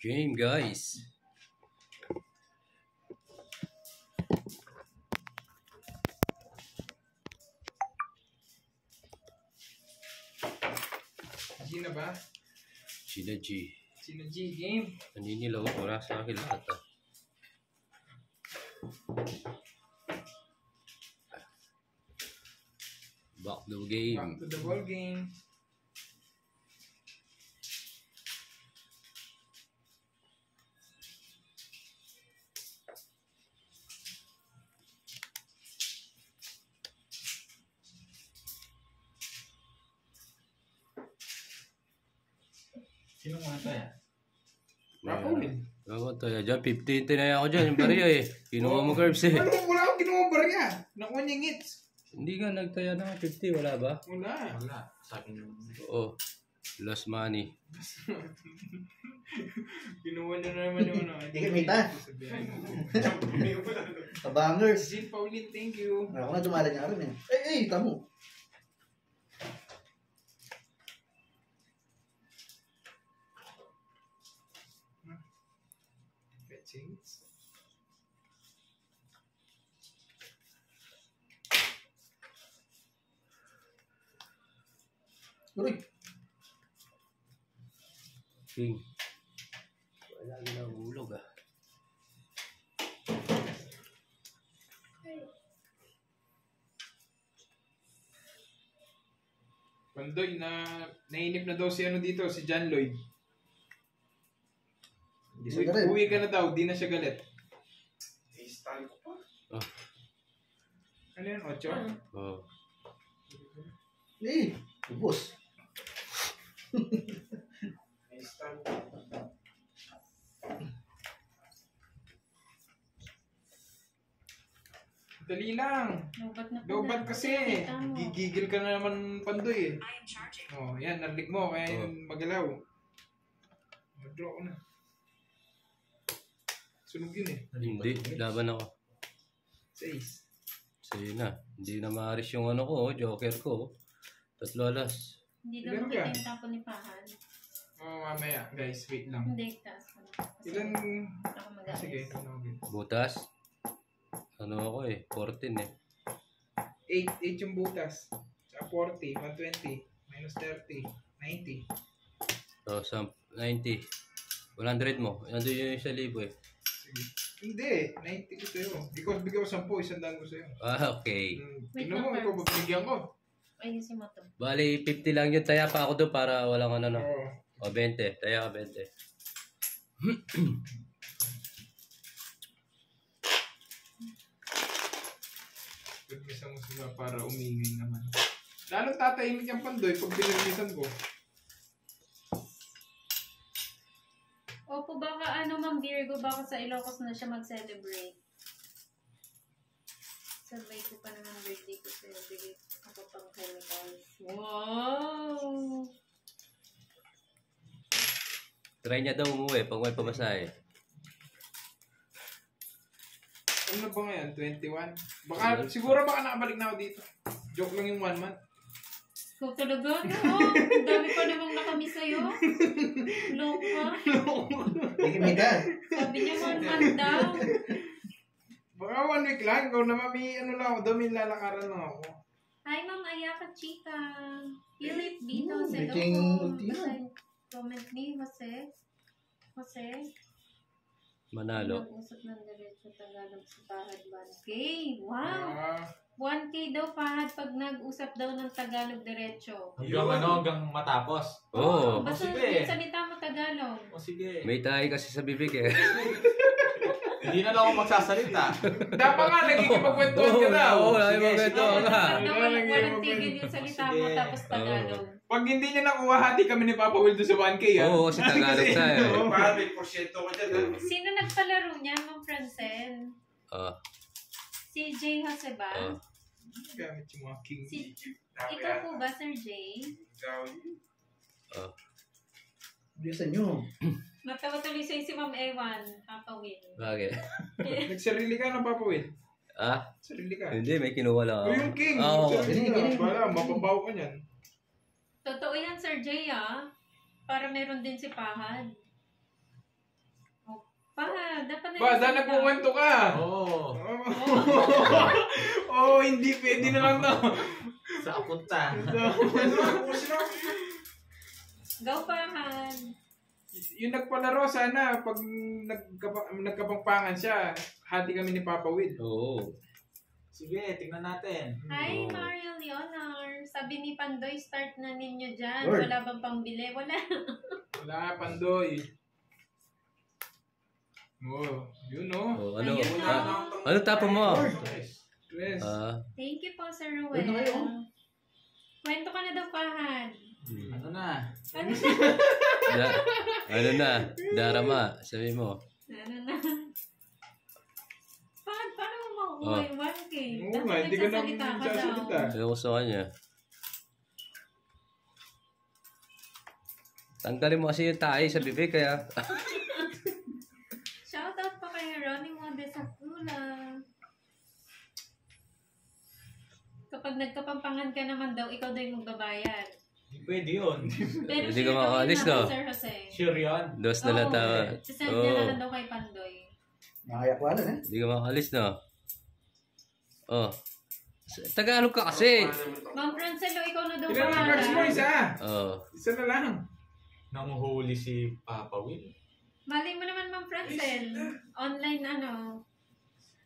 Game, guys. G na ba? Sina G. Sino G? Game? Naninilaw ko na sa akin lahat ah. Back to the game. Back to the ball game. Sino nga tayo? Rapawin. Gawin tayo dyan. 50 na ako dyan. Yung barya eh. Kinuha mo curbs eh. Wala akong kinuha barya. Nakuha niya ngits. Hindi ka nagtaya ng 50. Wala ba? Wala. Wala. Sa akin naman. Oo. Lost money. Kinuha niya na naman yung ano. Hindi kita. Tabangers. Jean Pauline, thank you. Ako na dumala niya rin eh. Tamo. Fetchings. Uy. King. Wala na hulog ah. Pandoy na nainip na daw si ano dito, si John Lloyd. Hindi siya galit. Uwi ka na daw, di na siya galit. I-style ko pa. Oh. Ano yun, 8? Oh. Ubos. I-style ko pa. Dali lang. Lobat kasi. Gigigil ka na naman, Pandoy eh. Oh, yan, narinig mo, kaya yun magalaw. Mag-draw ko na. Sunog yun eh. Hindi. Laban ako. 6. Sige na. Hindi na maaris yung ano ko. Joker ko. Tatlo alas. Hindi daw Ilan makita ka? yung tapo ni Pahan. Oh, mamaya, guys, wait lang. Hindi, taas ko na. Kasi Ilan? ako mag-aalis. Sige, tanongin. Butas. Ano ako eh. 14 eh. 8 yung butas. Tsaka 40, 120, minus 30, 90. So, 90. 100 mo. Nandun yung 1,000 eh. Sige. Hindi, 90 ko sa'yo. Ikaw bigyan ko 10, 100 ko sa'yo. Ah, okay. Wait Tignan mo, lang, ikaw pagbigyan ko. Ayusin mo to. Bali, 50 lang yun. Taya pa ako doon para walang ano no. Oo. O, 20. Taya ka 20. Pagmisan mo sila para umingay naman. Lalong tatahimik ang Pandoy pag pinagmisan ko. Opo, baka ano, Ma'am Virgo, baka sa Ilocos na siya mag-celebrate. Sabay ko pa naman birthday ko sa bigay ako pang chemicals. Wow! Try niya daw umuwi pag may pamasahe. Ano ba ngayon? 21? Baka, siguro baka nakabalik na ako dito. Joke lang yung 1 month. Ikaw talaga, no? Ang dami pa namang nakamiss sa'yo. Loka. Hindi ka. Sabi niya 1 month daw. Baka 1 week lang. Ikaw naman, may ano lang ako. Doon may lalakaran lang ako. Hi, Ma'am Ayaka Chika. Philip Vito, Meeting Sedo. ultimo. Comment ni Jose. Jose. Manalo. Nag-usap ng diretso Tagalog sa Pahad 1K. Wow! Ah, 1K daw Pahad pag nag-usap daw ng Tagalog diretso. Hanggang ano, hanggang matapos. Oo. Basta sige. yung salita mo Tagalog. O sige. May tayo kasi sa bibig eh. Hindi na lang ako magsasalita. dapat nga, nagkikipagkwentuhan ka daw. Oo, lagi mo Sige, ganito sige. ka. Walang tigil yung salita mo Sige. tapos Tagalog. Pag hindi niya nakuha, hati kami ni Papa Will doon sa 1K, ha? Oo, kasi Tagalog tayo. Parang may porsyento ko dyan. Sino nagpalaro niya, Ma'am Francel? Ah, Si Jay Jose ba? ah. Gamit yung mga king. Ikaw po ba, Sir Jay? Bilisan nyo. Natawa tuloy sa'yo si Ma'am Ewan, Papa Will. Bakit? Nagsarili ka ng Papa Will? Ah? Sarili ka. Hindi, may kinuha lang O ako. yung king. Oo. Sarili ka. Ganun. Para, mapabaw ka niyan. Totoo yan, Sir Jay, ah. Para meron din si Pahad. Dapat Ba, dahil nagkukwento ka. Oo. Oo, hindi pwede na lang to. Sa punta. Go Pahan. Yung nagpalaro sana, pag nagkapangpangan siya, hati kami ni Papa Will. Oo. Sige, tingnan natin. Hi, Oo. Mario Leonor. Sabi ni Pandoy, start na ninyo dyan. Lord. Wala bang pambili? Wala. Wala, Pandoy. Oh, yun oh. Oh, ano? Ayun Ah, o. ano tapo mo? Tres. Thank you po, Sir Ruel. Kwento kayo. Kwento ka na daw, Pahan. Ano na? Ano na? Ano na? Darama, sabi mo. Ano na? Paano mo makukuha yung 1K? Oo nga, hindi ka na nagsasalita ka magsasalita. daw. Ayaw ko sa kanya. Tanggalin mo kasi yung tayo sa bibig kaya. Shoutout pa kay Ronnie Mode sa Kula. Kapag nagkapampangan ka naman daw, ikaw daw yung magbabayad. Hindi pwede yun. Pero Hindi ka sure daw makaalis, yun no? Sir Jose. Sure yun. Dos na lang tawa. Sisend niya na Oo. lang daw kay Pandoy. Nakayakwalan eh. Hindi ka makalis, no? Oh. Tagalog ka kasi. Ma'am Francelo, ikaw na daw Ilan ang cards mo? Isa. Oh. Isa na lang. Nanguhuli si Papa Will. Mali mo naman, Ma'am Francel. Online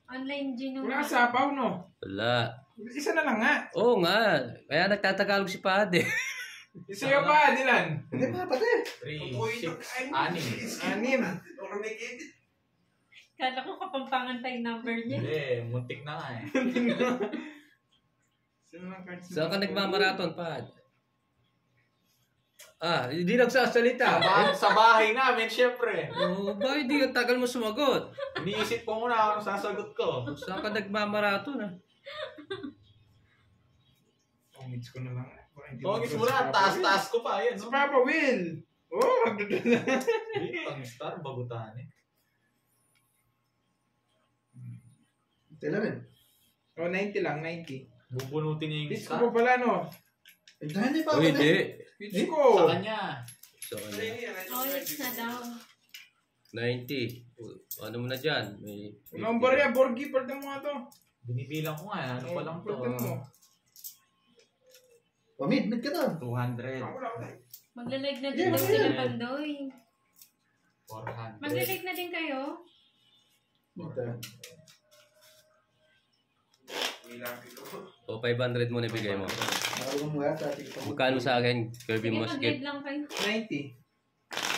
online gino. Wala ka sapaw, no? Wala. Isa na lang nga. Oo nga. Kaya nagtatagalog si Pade. Isa yung pa, Dylan. Hindi pa, pati. 3, 6, 6. Anim. Kala ko kapampangan tayo number niya. Hindi, muntik na nga eh. Isa na lang cards. Saan ka nagmamaraton, Pad? Ah, hindi nagsasalita. Sa bahay namin, syempre. Oh, bakit di ang tagal mo sumagot? Iniisip ko muna kung sasagot ko. Saan ka nagmamaraton, ah? Tongits ko na lang. Tongis mo na, taas-taas ko pa. Yan, Si no? Papa Will. Oh, magdudul na. Hindi, pang-star, bagutan eh. Tila rin. Oh, 90 lang, 90. Bubunutin niya yung Pitch ko star. pa pala, no? Hindi pa, Oh, pati. hindi. Pitch Sa ko. kanya. So, ano? Orange na daw. 90. Ano mo na dyan? May... Walang barya, Borgi, palitan mo nga to. Binibilang ko nga, ano pa lang to. Palitan mo. Oh, mid ka na. 200. Magla-live na Hindi, din daw wala sila yan. Pandoy. 400. Magla-live na din kayo? O, 500 mo na bigay mo. Marunong mo yata. Magkano sa akin, Kirby Sige, Mosquito? mag-live lang kayo. 90.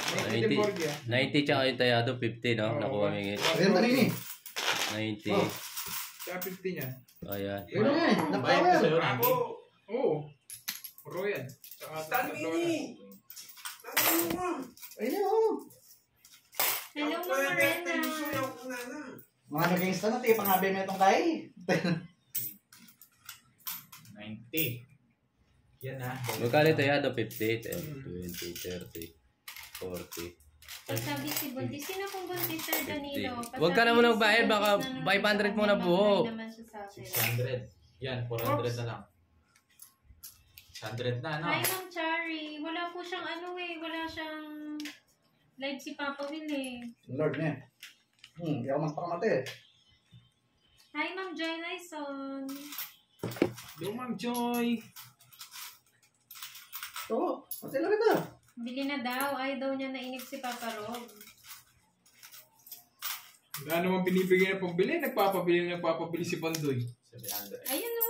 90 de 90. Borgia. 90 tsaka yung tayado, 50, no? Oo. Nakuha mo yung Ayun na rin eh. 90. Oh. Tsaka 50 niyan. Ayan. Ayun na eh. Bayad ko Nakawer. sa'yo, Randy. Oo. Puro yan. Tsaka Ayun na oh. Hello, Mama Rena. Mga nag-insta na, tiyo pangabi mo itong kay. 90. Yan na. Magkano yung tayado? 50, 10, 20, 30, 40. Pagsabi si Buntis, sino kung Buntis, Sir Danilo? Huwag ka na muna magbayad, baka 500 muna buo. Naman siya sa akin. 600. Yan, 400 na lang. 100 na, no? Hi, Ma'am Chari. Wala po siyang wala siyang live si Papa Will eh. Lord niya. Hindi ako magpakamate eh. Hi, Ma'am Joy Lyson. Yo, Ma'am Joy. Oo, pati lang ito. Bili na daw. Ay daw niya nainip si Papa Rob. Wala naman binibigay na pambili. Nagpapabili si Pandoy. 700. Ayun o.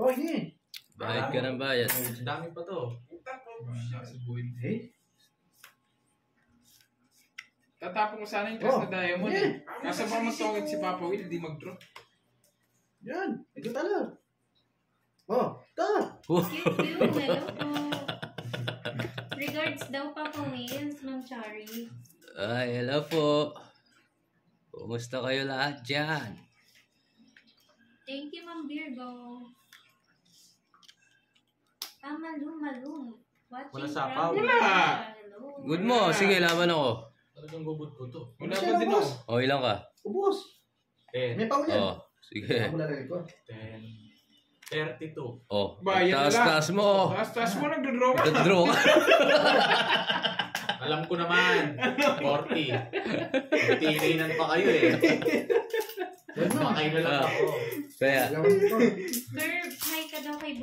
Oo, hindi. Bayad ka ng bayad. Ang dami pa to. Eh? Tatapon ko sana yung cast na diamond. Yeah. Nasa ba magtongit si Papa Will, di mag-draw. Yan. Ito tala. Oh, ta. Cute. Hello po. Regards daw Papa Wills, Ma'am Chari. Ay, hello po. Kumusta kayo lahat dyan? Thank you, Ma'am Virgo. Malum. Watching Wala sapaw. from- Wala. Hello. Good mo. Sige, laban ako. Talagang gubod ko to. Wala Siya pa din boss. ako. O, ilang ka? Ubus. 10. May paul yan. Oh, sige. Ako lalagay ko. 10. 32. Oh, Bayan na lang. taas mo. Taas mo, nagdodraw ka. Nagdraw ka. Alam ko naman. 40. Tinginan pa kayo eh. Makain na lang ako. Kaya, Alam mo ito. Sir, hi ka daw kay